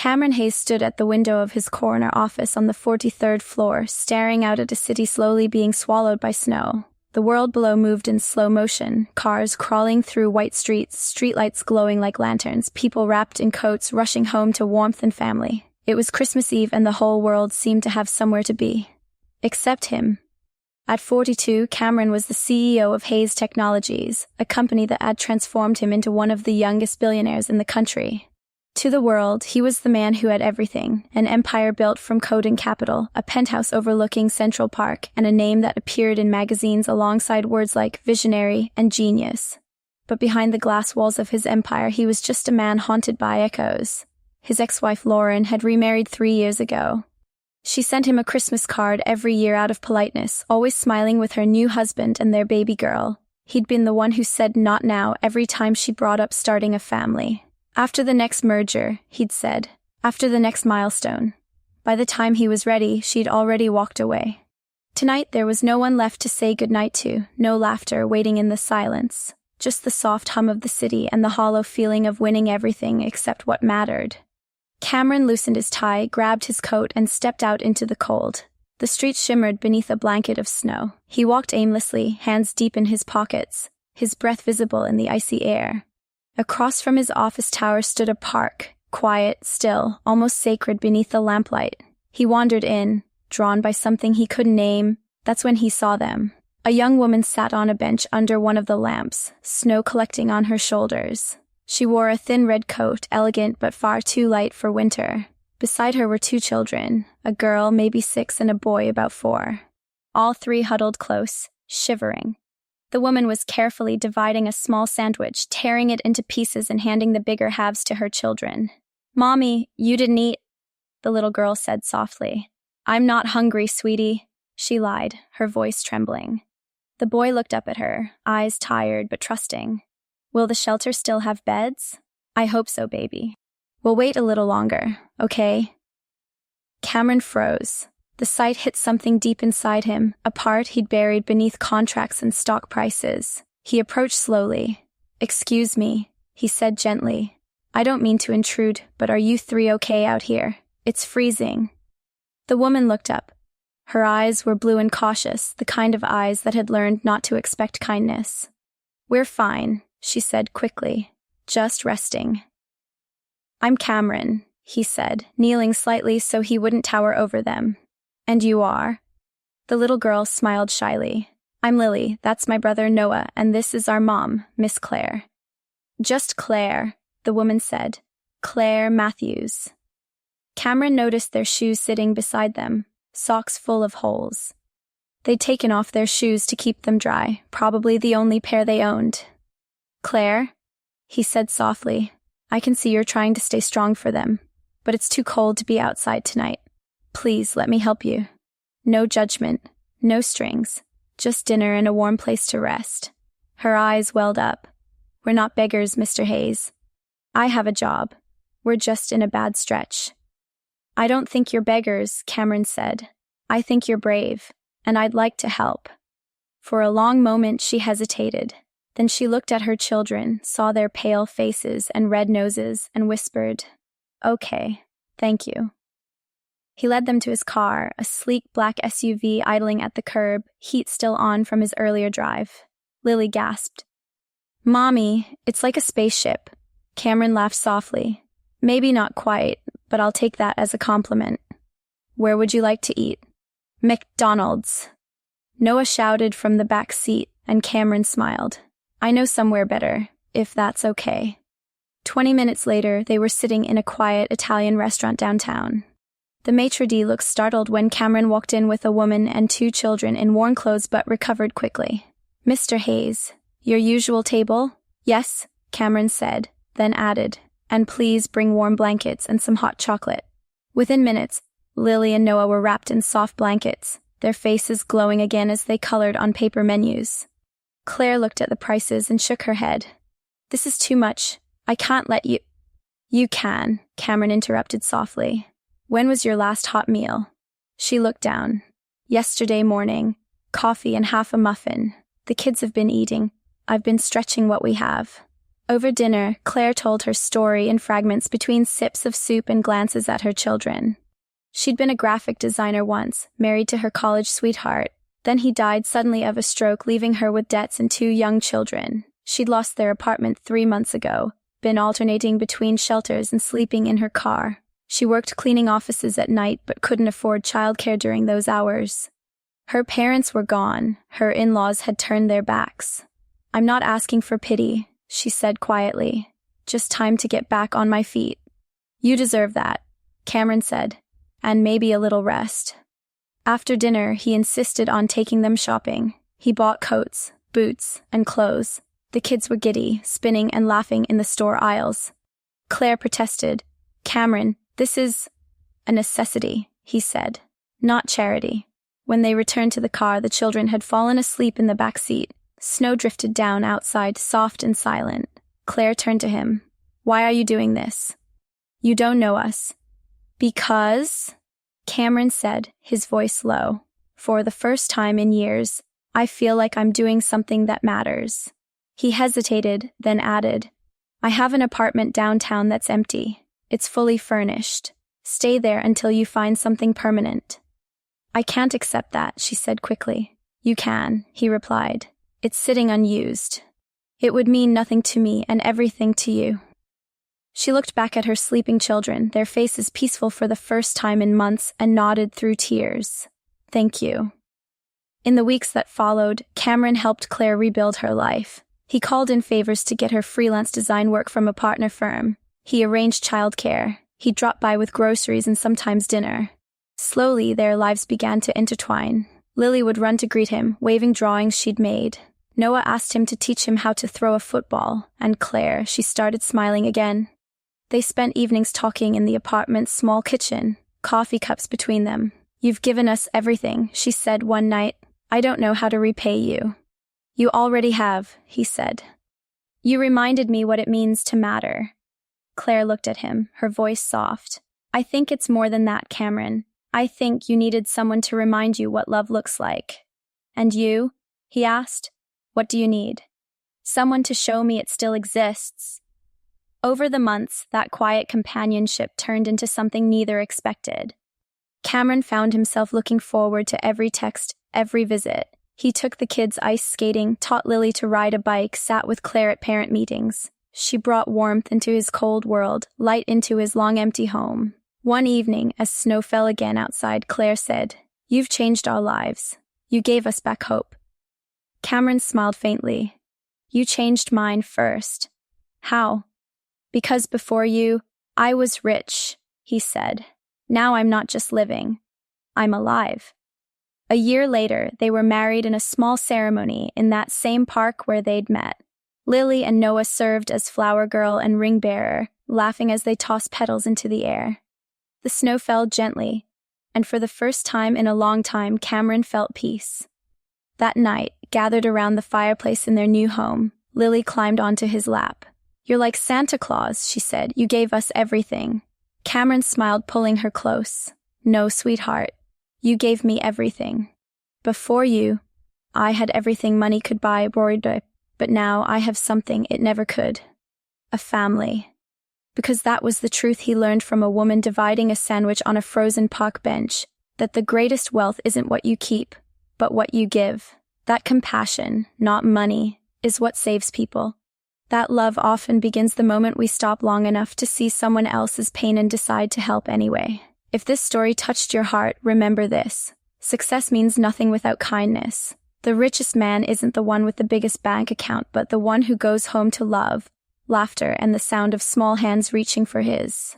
Cameron Hayes stood at the window of his corner office on the 43rd floor, staring out at a city slowly being swallowed by snow. The world below moved in slow motion, cars crawling through white streets, streetlights glowing like lanterns, people wrapped in coats rushing home to warmth and family. It was Christmas Eve and the whole world seemed to have somewhere to be. Except him. At 42, Cameron was the CEO of Hayes Technologies, a company that had transformed him into one of the youngest billionaires in the country. To the world, he was the man who had everything, an empire built from code and capital, a penthouse overlooking Central Park, and a name that appeared in magazines alongside words like visionary and genius. But behind the glass walls of his empire, he was just a man haunted by echoes. His ex-wife Lauren had remarried 3 years ago. She sent him a Christmas card every year out of politeness, always smiling with her new husband and their baby girl. He'd been the one who said not now every time she brought up starting a family. After the next merger, he'd said. After the next milestone. By the time he was ready, she'd already walked away. Tonight there was no one left to say goodnight to, no laughter waiting in the silence. Just the soft hum of the city and the hollow feeling of winning everything except what mattered. Cameron loosened his tie, grabbed his coat, and stepped out into the cold. The streets shimmered beneath a blanket of snow. He walked aimlessly, hands deep in his pockets, his breath visible in the icy air. Across from his office tower stood a park, quiet, still, almost sacred beneath the lamplight. He wandered in, drawn by something he couldn't name. That's when he saw them. A young woman sat on a bench under one of the lamps, snow collecting on her shoulders. She wore a thin red coat, elegant but far too light for winter. Beside her were 2 children, a girl maybe 6 and a boy about 4. All 3 huddled close, shivering. The woman was carefully dividing a small sandwich, tearing it into pieces and handing the bigger halves to her children. "Mommy, you didn't eat," the little girl said softly. "I'm not hungry, sweetie," she lied, her voice trembling. The boy looked up at her, eyes tired but trusting. "Will the shelter still have beds?" "I hope so, baby. We'll wait a little longer, okay?" Cameron froze. The sight hit something deep inside him, a part he'd buried beneath contracts and stock prices. He approached slowly. "Excuse me," he said gently. "I don't mean to intrude, but are you 3 okay out here? It's freezing." The woman looked up. Her eyes were blue and cautious, the kind of eyes that had learned not to expect kindness. "We're fine," she said quickly. "Just resting." "I'm Cameron," he said, kneeling slightly so he wouldn't tower over them. "And you are?" The little girl smiled shyly. "I'm Lily, that's my brother Noah, and this is our mom, Miss Claire." "Just Claire," the woman said. "Claire Matthews." Cameron noticed their shoes sitting beside them, socks full of holes. They'd taken off their shoes to keep them dry, probably the only pair they owned. "Claire," he said softly, "I can see you're trying to stay strong for them, but it's too cold to be outside tonight. Please let me help you. No judgment, no strings, just dinner and a warm place to rest." Her eyes welled up. "We're not beggars, Mr. Hayes. I have a job. We're just in a bad stretch." "I don't think you're beggars," Cameron said. "I think you're brave, and I'd like to help." For a long moment she hesitated. Then she looked at her children, saw their pale faces and red noses, and whispered, "Okay, thank you." He led them to his car, a sleek black SUV idling at the curb, heat still on from his earlier drive. Lily gasped. "Mommy, it's like a spaceship." Cameron laughed softly. "Maybe not quite, but I'll take that as a compliment." "Where would you like to eat?" "McDonald's." Noah shouted from the back seat, and Cameron smiled. "I know somewhere better, if that's okay." 20 minutes later, they were sitting in a quiet Italian restaurant downtown. The maitre d' looked startled when Cameron walked in with a woman and 2 children in worn clothes but recovered quickly. "Mr. Hayes, your usual table?" "Yes," Cameron said, then added, "And please bring warm blankets and some hot chocolate." Within minutes, Lily and Noah were wrapped in soft blankets, their faces glowing again as they colored on paper menus. Claire looked at the prices and shook her head. "This is too much. I can't let you—" "You can," Cameron interrupted softly. "When was your last hot meal?" She looked down. "Yesterday morning. Coffee and half a muffin. The kids have been eating. I've been stretching what we have." Over dinner, Claire told her story in fragments between sips of soup and glances at her children. She'd been a graphic designer once, married to her college sweetheart. Then he died suddenly of a stroke, leaving her with debts and 2 young children. She'd lost their apartment 3 months ago, been alternating between shelters and sleeping in her car. She worked cleaning offices at night but couldn't afford childcare during those hours. Her parents were gone. Her in-laws had turned their backs. "I'm not asking for pity," she said quietly. "Just time to get back on my feet." "You deserve that," Cameron said, "and maybe a little rest." After dinner, he insisted on taking them shopping. He bought coats, boots, and clothes. The kids were giddy, spinning and laughing in the store aisles. Claire protested. "Cameron, this is a necessity," he said, "not charity." When they returned to the car, the children had fallen asleep in the back seat. Snow drifted down outside, soft and silent. Claire turned to him. "Why are you doing this? You don't know us." "Because," Cameron said, his voice low, "for the first time in years, I feel like I'm doing something that matters." He hesitated, then added, "I have an apartment downtown that's empty. It's fully furnished. Stay there until you find something permanent." "I can't accept that," she said quickly. "You can," he replied. "It's sitting unused. It would mean nothing to me and everything to you." She looked back at her sleeping children, their faces peaceful for the first time in months, and nodded through tears. "Thank you." In the weeks that followed, Cameron helped Claire rebuild her life. He called in favors to get her freelance design work from a partner firm. He arranged childcare. He dropped by with groceries and sometimes dinner. Slowly, their lives began to intertwine. Lily would run to greet him, waving drawings she'd made. Noah asked him to teach him how to throw a football, and Claire, she started smiling again. They spent evenings talking in the apartment's small kitchen, coffee cups between them. "You've given us everything," she said one night. "I don't know how to repay you." "You already have," he said. "You reminded me what it means to matter." Claire looked at him, her voice soft. "I think it's more than that, Cameron. I think you needed someone to remind you what love looks like." "And you?" he asked. "What do you need?" "Someone to show me it still exists." Over the months, that quiet companionship turned into something neither expected. Cameron found himself looking forward to every text, every visit. He took the kids ice skating, taught Lily to ride a bike, sat with Claire at parent meetings. She brought warmth into his cold world, light into his long empty home. One evening, as snow fell again outside, Claire said, "You've changed our lives. You gave us back hope." Cameron smiled faintly. "You changed mine first." "How?" "Because before you, I was rich," he said. "Now I'm not just living. I'm alive." A year later, they were married in a small ceremony in that same park where they'd met. Lily and Noah served as flower girl and ring bearer, laughing as they tossed petals into the air. The snow fell gently, and for the first time in a long time, Cameron felt peace. That night, gathered around the fireplace in their new home, Lily climbed onto his lap. "You're like Santa Claus," she said. "You gave us everything." Cameron smiled, pulling her close. "No, sweetheart. You gave me everything. Before you, I had everything money could buy, but now I have something it never could. A family." Because that was the truth he learned from a woman dividing a sandwich on a frozen park bench, that the greatest wealth isn't what you keep, but what you give. That compassion, not money, is what saves people. That love often begins the moment we stop long enough to see someone else's pain and decide to help anyway. If this story touched your heart, remember this. Success means nothing without kindness. The richest man isn't the one with the biggest bank account, but the one who goes home to love, laughter, and the sound of small hands reaching for his.